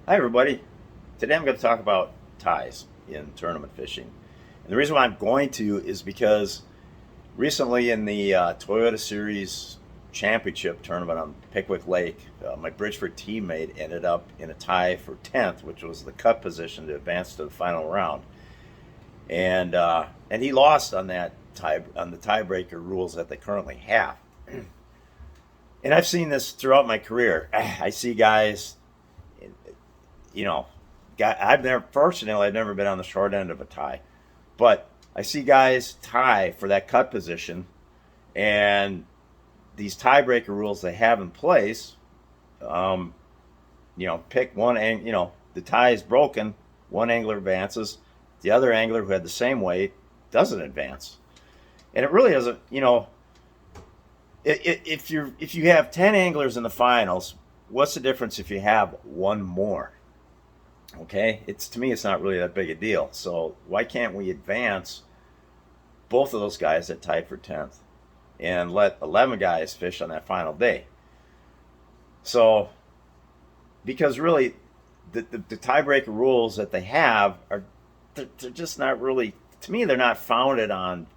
Hi, everybody. Today I'm going to talk about ties in tournament fishing. And the reason why I'm going to is because recently in the Toyota Series Championship tournament on Pickwick Lake, my Bridgeford teammate ended up in a tie for 10th, which was the cut position to advance to the final round. And he lost on that on the tiebreaker rules that they currently have. And I've seen this throughout my career. I see guys, you know, fortunately, I've never been on the short end of a tie, but I see guys tie for that cut position, and these tiebreaker rules they have in place, um, pick one, the tie is broken, one angler advances, the other angler who had the same weight doesn't advance, and it really doesn't, if you have 10 anglers in the finals, what's the difference if you have one more? Okay, it's to me, it's not really that big a deal. So why can't we advance both of those guys that tied for 10th and let 11 guys fish on that final day? So because really, the tiebreaker rules that they have are they're just not really, to me, they're not founded on.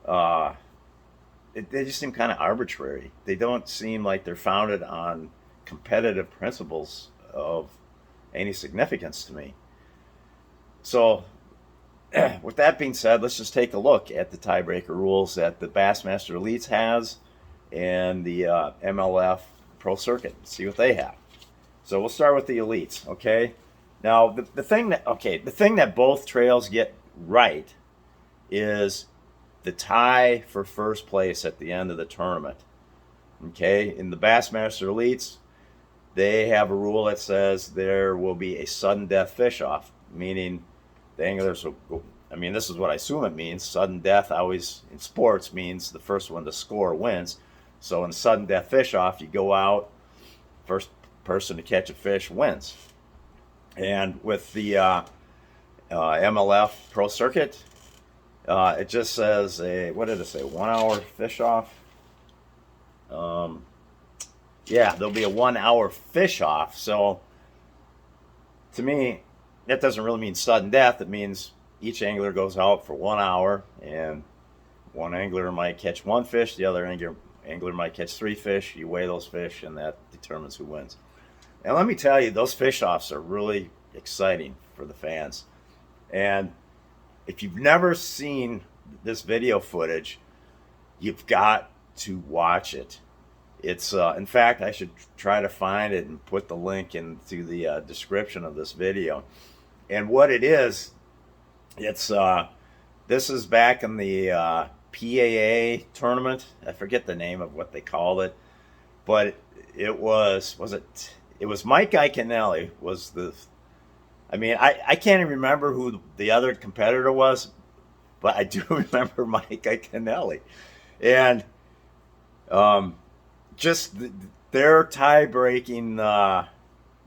Uh, they just seem kind of arbitrary. They don't seem like they're founded on competitive principles of any significance to me. So, with that being said, let's just take a look at the tiebreaker rules that the Bassmaster Elites has and the MLF Pro Circuit. See what they have. So we'll start with the Elites. Okay. Now the thing that both trails get right is the tie for first place at the end of the tournament. Okay. In the Bassmaster Elites, they have a rule that says there will be a sudden death fish off, meaning the anglers will go. I mean, this is what I assume it means. Sudden death always in sports means the first one to score wins. So in sudden death fish off, you go out, first person to catch a fish wins. And with the MLF Pro Circuit, it just says what did it say? 1 hour fish off. Um, yeah, there'll be a 1 hour fish off. So to me, that doesn't really mean sudden death. It means each angler goes out for 1 hour, and one angler might catch one fish, the other angler might catch three fish. You weigh those fish, and that determines who wins. And let me tell you, those fish offs are really exciting for the fans. And if you've never seen this video footage, you've got to watch it. It's in fact, I should try to find it and put the link into the description of this video. And what it is, it's this is back in the PAA tournament. I forget the name of what they called it, but it was it was Mike Iaconelli was the. I mean, I can't even remember who the other competitor was, but I do remember Mike Iaconelli, and um, just their tie breaking the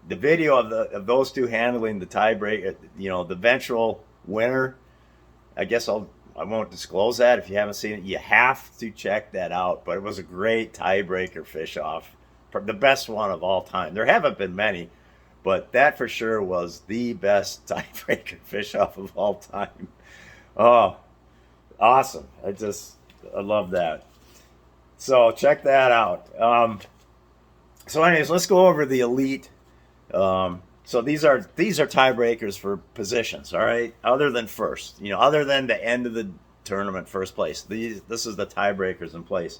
video of those two handling the tie break, the eventual winner. I won't disclose that. If you haven't seen it, you have to check that out. But it was a great tiebreaker fish off, the best one of all time. There haven't been many, but that for sure was the best tiebreaker fish off of all time. Oh, awesome! I love that. So check that out. So, anyways, let's go over the elite. So these are tiebreakers for positions. All right, other than first, other than the end of the tournament, first place. This is the tiebreakers in place.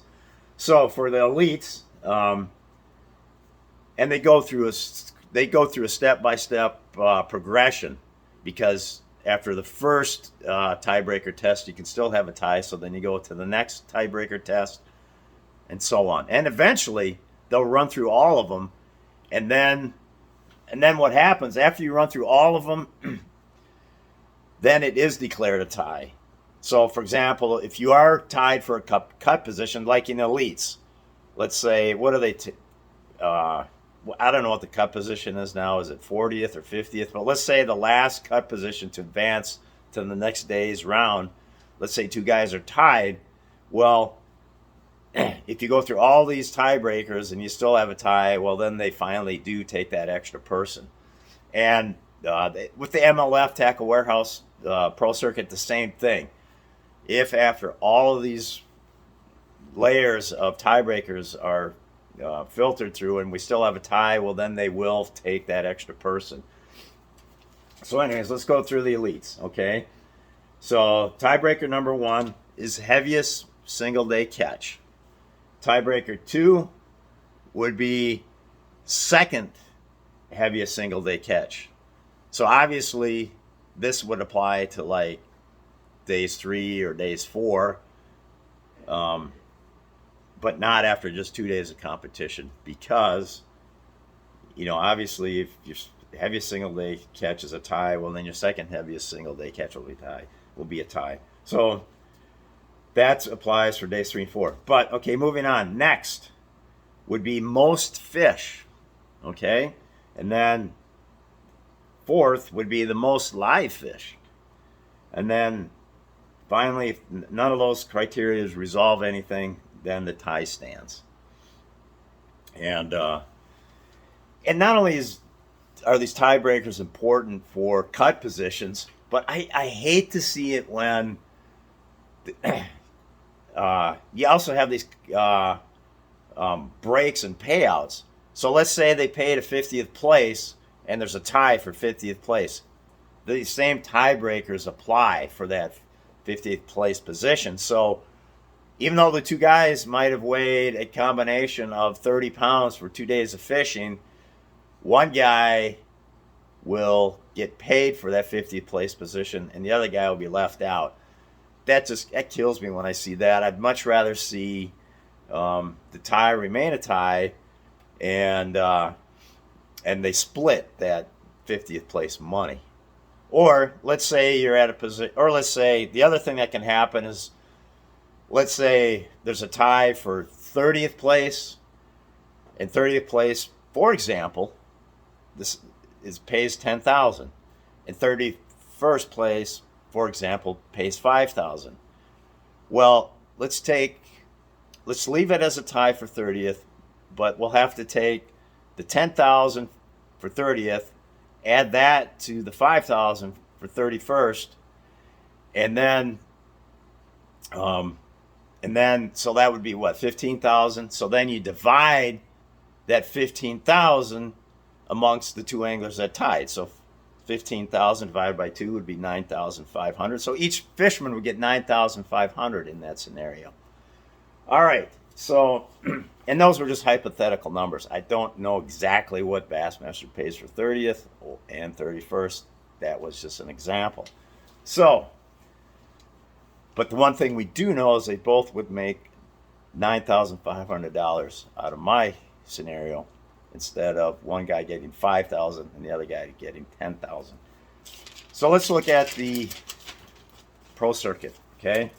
So for the elites, and they go through a step by step progression, because after the first tiebreaker test, you can still have a tie. So then you go to the next tiebreaker test, and so on. And eventually, they'll run through all of them, and then what happens after you run through all of them? Then it is declared a tie. So, for example, if you are tied for a cut position, like in elites, let's say, what are they? I don't know what the cut position is now. Is it 40th or 50th? But let's say the last cut position to advance to the next day's round. Let's say two guys are tied. Well, if you go through all these tiebreakers and you still have a tie, well, then they finally do take that extra person. And with the MLF tackle warehouse pro circuit, the same thing. If after all of these layers of tiebreakers are filtered through and we still have a tie, well, then they will take that extra person. So anyways, let's go through the elites, okay? So tiebreaker number 1 is heaviest single day catch. Tiebreaker 2 would be second heaviest single day catch. So obviously this would apply to like days 3 or days 4, but not after just 2 days of competition, because obviously if your heaviest single day catch is a tie, well then your second heaviest single day catch will be a tie. So that applies for days 3 and 4. But okay, moving on. Next would be most fish, okay, and then fourth would be the most live fish, and then finally, if none of those criteria resolve anything, then the tie stands. And not only are these tiebreakers important for cut positions, but I hate to see it when you also have these breaks and payouts. So let's say they paid a 50th place and there's a tie for 50th place. The same tiebreakers apply for that 50th place position. So even though the two guys might have weighed a combination of 30 pounds for 2 days of fishing, one guy will get paid for that 50th place position and the other guy will be left out. That kills me when I see that. I'd much rather see the tie remain a tie, and they split that 50th place money. Or let's say you're at a position, or let's say the other thing that can happen is, let's say there's a tie for 30th place, and 30th place, for example, this pays $10,000, and 31st place, for example, pays $5,000. Well, let's leave it as a tie for 30th, but we'll have to take the $10,000 for 30th, add that to the $5,000 for 31st, and then so that would be what, $15,000. So then you divide that $15,000 amongst the two anglers that tied. So 15,000 divided by 2 would be 9,500. So each fisherman would get 9,500 in that scenario. All right. So, and those were just hypothetical numbers. I don't know exactly what Bassmaster pays for 30th and 31st. That was just an example. So, but the one thing we do know is they both would make $9,500 out of my scenario, instead of one guy getting $5,000 and the other guy getting $10,000. So let's look at the pro circuit. Okay,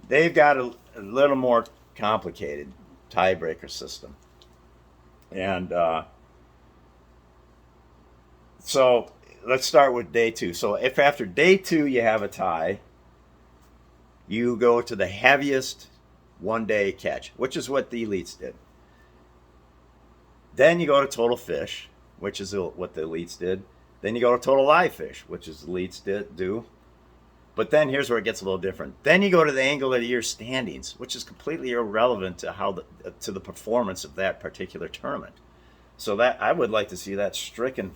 they've got a little more complicated tiebreaker system, and so let's start with day 2. So if after day 2 you have a tie, you go to the heaviest one-day catch, which is what the elites did. Then you go to total fish, which is what the elites did. Then you go to total live fish, which is the elites do. But then here's where it gets a little different. Then you go to the angle of the year standings, which is completely irrelevant to the performance of that particular tournament. So that I would like to see that stricken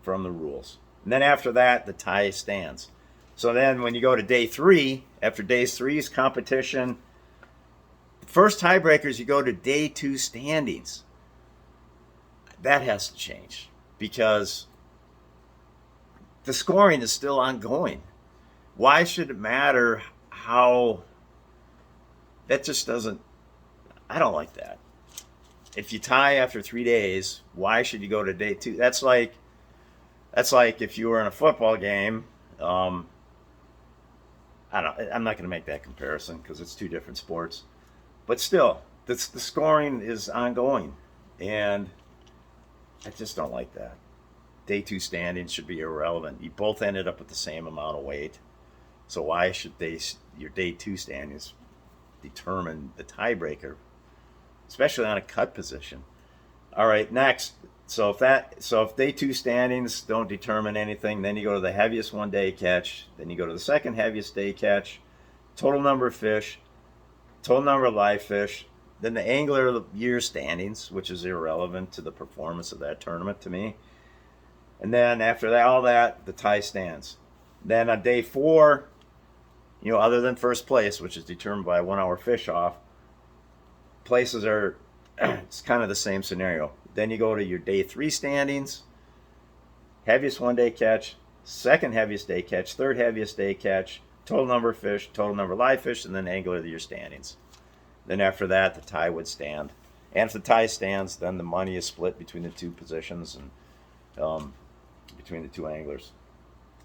from the rules. And then after that, the tie stands. So then when you go to day 3, after day 3's competition, the first tiebreakers, you go to day 2 standings. That has to change, because the scoring is still ongoing. Why should it matter how? That just doesn't, I don't like that. If you tie after 3 days, why should you go to day 2? That's like if you were in a football game. I'm not going to make that comparison because it's two different sports. But still, the scoring is ongoing, and I just don't like that. Day 2 standings should be irrelevant. You both ended up with the same amount of weight. So why should your day 2 standings determine the tiebreaker, especially on a cut position? All right, next, So if day two standings don't determine anything, then you go to the heaviest one day catch, then you go to the second heaviest day catch, total number of fish, total number of live fish, then the angler of the year standings, which is irrelevant to the performance of that tournament to me. And then after that, all that, the tie stands. Then on day four, other than first place, which is determined by a 1 hour fish off, places are, it's kind of the same scenario. Then you go to your day three standings, heaviest one day catch, second heaviest day catch, third heaviest day catch, total number of fish, total number of live fish, and then angler of the year standings. Then after that, the tie would stand. And if the tie stands, then the money is split between the two positions and between the two anglers.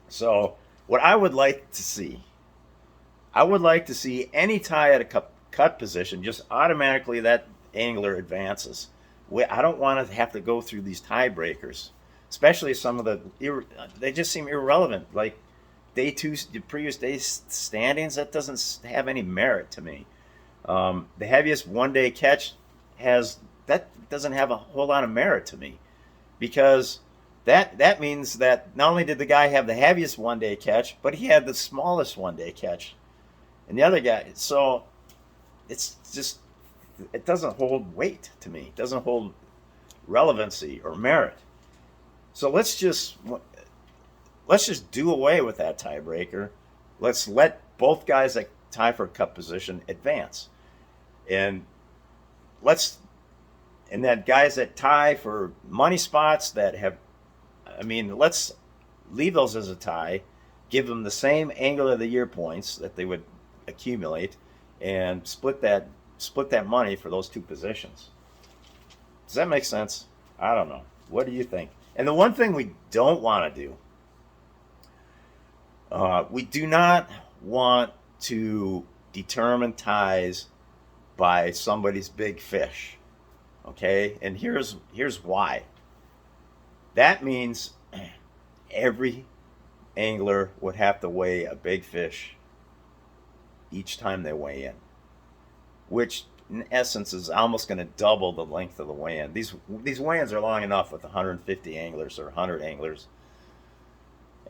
So what I would like to see, any tie at a cut position, just automatically that angler advances. I don't want to have to go through these tiebreakers, especially some of they just seem irrelevant. Like day two, the previous day's standings, that doesn't have any merit to me. The heaviest one day catch doesn't have a whole lot of merit to me, because that means that not only did the guy have the heaviest one day catch, but he had the smallest one day catch, and the other guy. So it doesn't hold weight to me. It doesn't hold relevancy or merit. So let's just do away with that tiebreaker. Let's let both guys that tie for a cup position advance, and then guys that tie for money spots let's leave those as a tie, give them the same angler of the year points that they would accumulate, and split that money for those two positions. Does that make sense? I don't know. What do you think? And the one thing we don't want to do, we do not want to determine ties by somebody's big fish. Okay? And here's why. That means every angler would have to weigh a big fish each time they weigh in, which in essence is almost going to double the length of the weigh-in. These weigh-ins are long enough with 150 anglers or 100 anglers.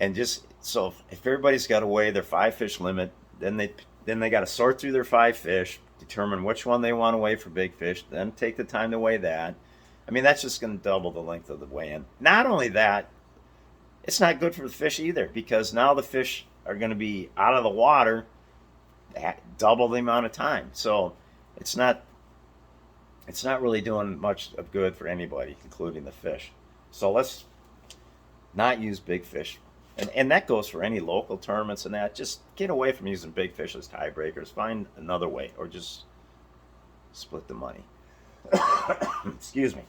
And just so if everybody's got to weigh their 5 fish limit, then they got to sort through their 5 fish, determine which one they want to weigh for big fish, then take the time to weigh that. I mean, that's just going to double the length of the weigh-in. Not only that, it's not good for the fish either, because now the fish are going to be out of the water double the amount of time. So it's not really doing much of good for anybody, including the fish. So let's not use big fish. And that goes for any local tournaments and that. Just get away from using big fish as tiebreakers. Find another way, or just split the money. Excuse me.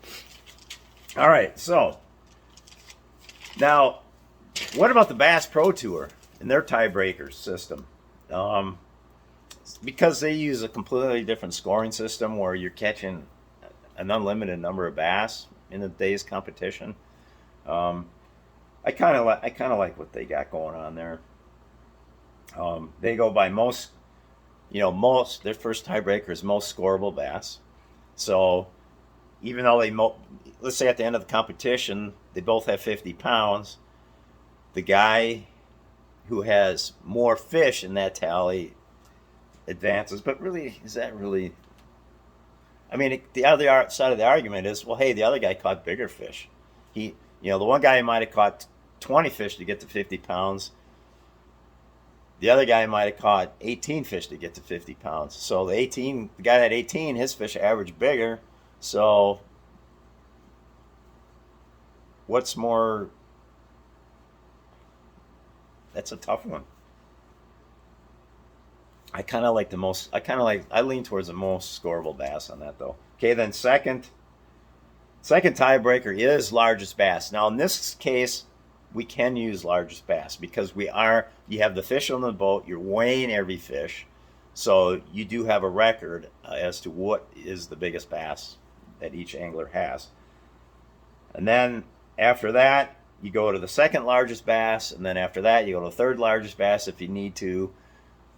All right, so now what about the Bass Pro Tour and their tiebreaker system? Because they use a completely different scoring system where you're catching an unlimited number of bass in the day's competition. I kind of like what they got going on there. They go by most their first tiebreaker is most scoreable bass. So even though let's say at the end of the competition they both have 50 pounds, the guy who has more fish in that tally advances. But really, is that really? I mean, the other side of the argument is, well, hey, the other guy caught bigger fish. The one guy might have caught 20 fish to get to 50 pounds. The other guy might have caught 18 fish to get to 50 pounds. So the guy that had 18, his fish averaged bigger. So what's more? That's a tough one. I lean towards the most scoreable bass on that, though. Okay, then second tiebreaker is largest bass. Now in this case, we can use largest bass because you have the fish on the boat, you're weighing every fish, so you do have a record as to what is the biggest bass that each angler has. And then after that, you go to the second largest bass, and then after that, you go to the third largest bass if you need to.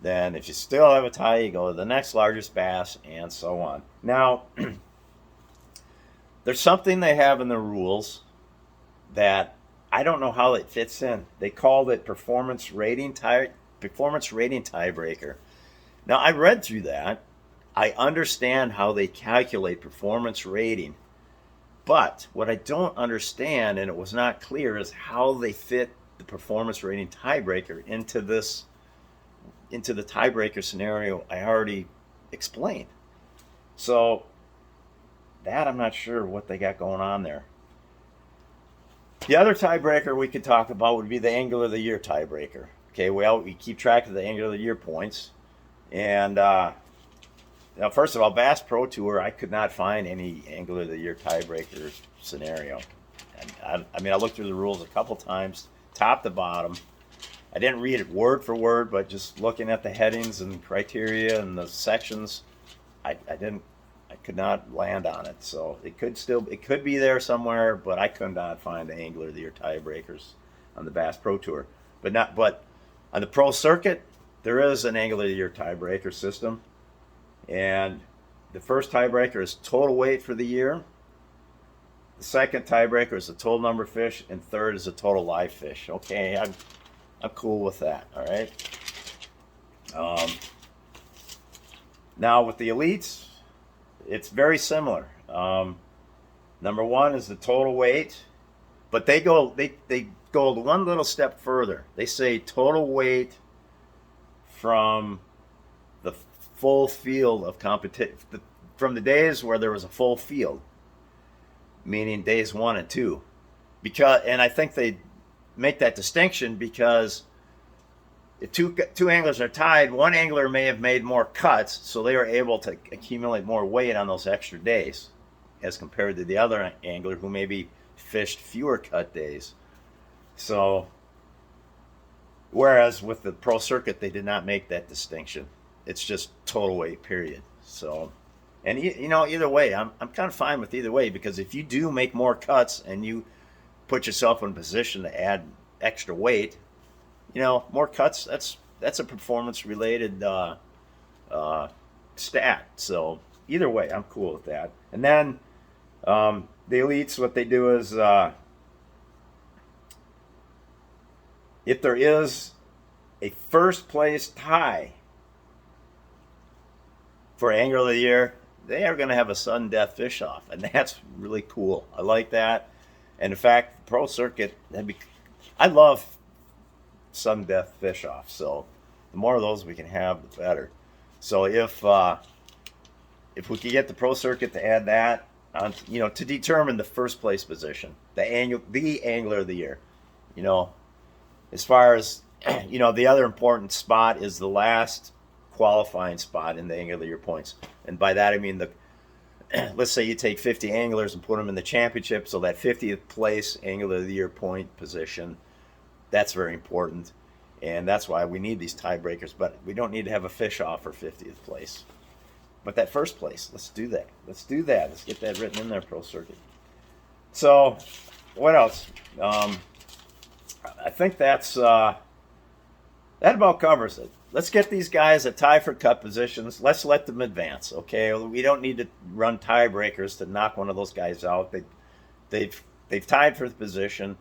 Then if you still have a tie, you go to the next largest bass, and so on. Now, there's something they have in the rules that I don't know how it fits in. They called it performance rating tiebreaker. Now I read through that. I understand how they calculate performance rating, but what I don't understand, and it was not clear, is how they fit the performance rating tiebreaker into the tiebreaker scenario I already explained. So that I'm not sure what they got going on there. The other tiebreaker we could talk about would be the Angler of the Year tiebreaker. Okay, well, we keep track of the Angler of the Year points. And now, first of all, Bass Pro Tour, I could not find any Angler of the Year tiebreaker scenario. And I looked through the rules a couple times, top to bottom. I didn't read it word for word, but just looking at the headings and criteria and the sections, I could not land on it. So it could be there somewhere, but I could not find the Angler of the Year tiebreakers on the Bass Pro Tour. But on the pro circuit, there is an Angler of the Year tiebreaker system, and the first tiebreaker is total weight for the year. The second tiebreaker is the total number of fish, and third is the total live fish. Okay, I'm cool with that. All right. Now with the elites, it's very similar. Number one is the total weight, but they go one little step further. They say total weight from the full field of competition, from the days where there was a full field, meaning days 1 and 2. And I think they make that distinction because if two anglers are tied, one angler may have made more cuts, so they are able to accumulate more weight on those extra days as compared to the other angler who maybe fished fewer cut days. So, whereas with the pro circuit, they did not make that distinction. It's just total weight, period. So, and either way, I'm kind of fine with either way, because if you do make more cuts and you put yourself in a position to add extra weight, more cuts, that's a performance related stat. So either way, I'm cool with that. And then the elites, what they do is if there is a first place tie for Angler of the Year, they are going to have a sudden death fish off, and that's really cool. I like that. And in fact, the pro circuit, I love sudden death fish off. So the more of those we can have, the better. So if we could get the pro circuit to add that on, to determine the first place position, the Angler of the Year, as far as the other important spot is the last qualifying spot in the Angler of the Year points, and by that I mean let's say you take 50 anglers and put them in the championship, so that 50th place Angler of the Year point position, that's very important, and that's why we need these tiebreakers. But we don't need to have a fish off for 50th place. But that first place, let's do that. Let's get that written in there, pro circuit. So, what else? I think that about covers it. Let's get these guys a tie for cut positions. Let's let them advance. Okay, we don't need to run tiebreakers to knock one of those guys out. They've tied for the position,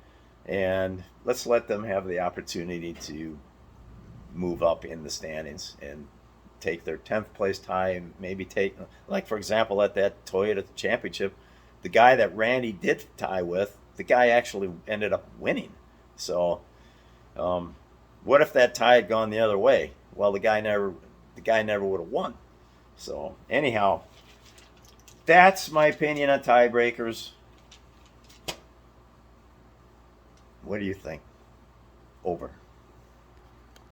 and let's let them have the opportunity to move up in the standings and take their 10th place tie, and maybe take, like for example, at that Toyota Championship, the guy that Randy did tie with, the guy actually ended up winning. So, what if that tie had gone the other way? Well, the guy never would have won. So, anyhow, that's my opinion on tiebreakers. What do you think? Over.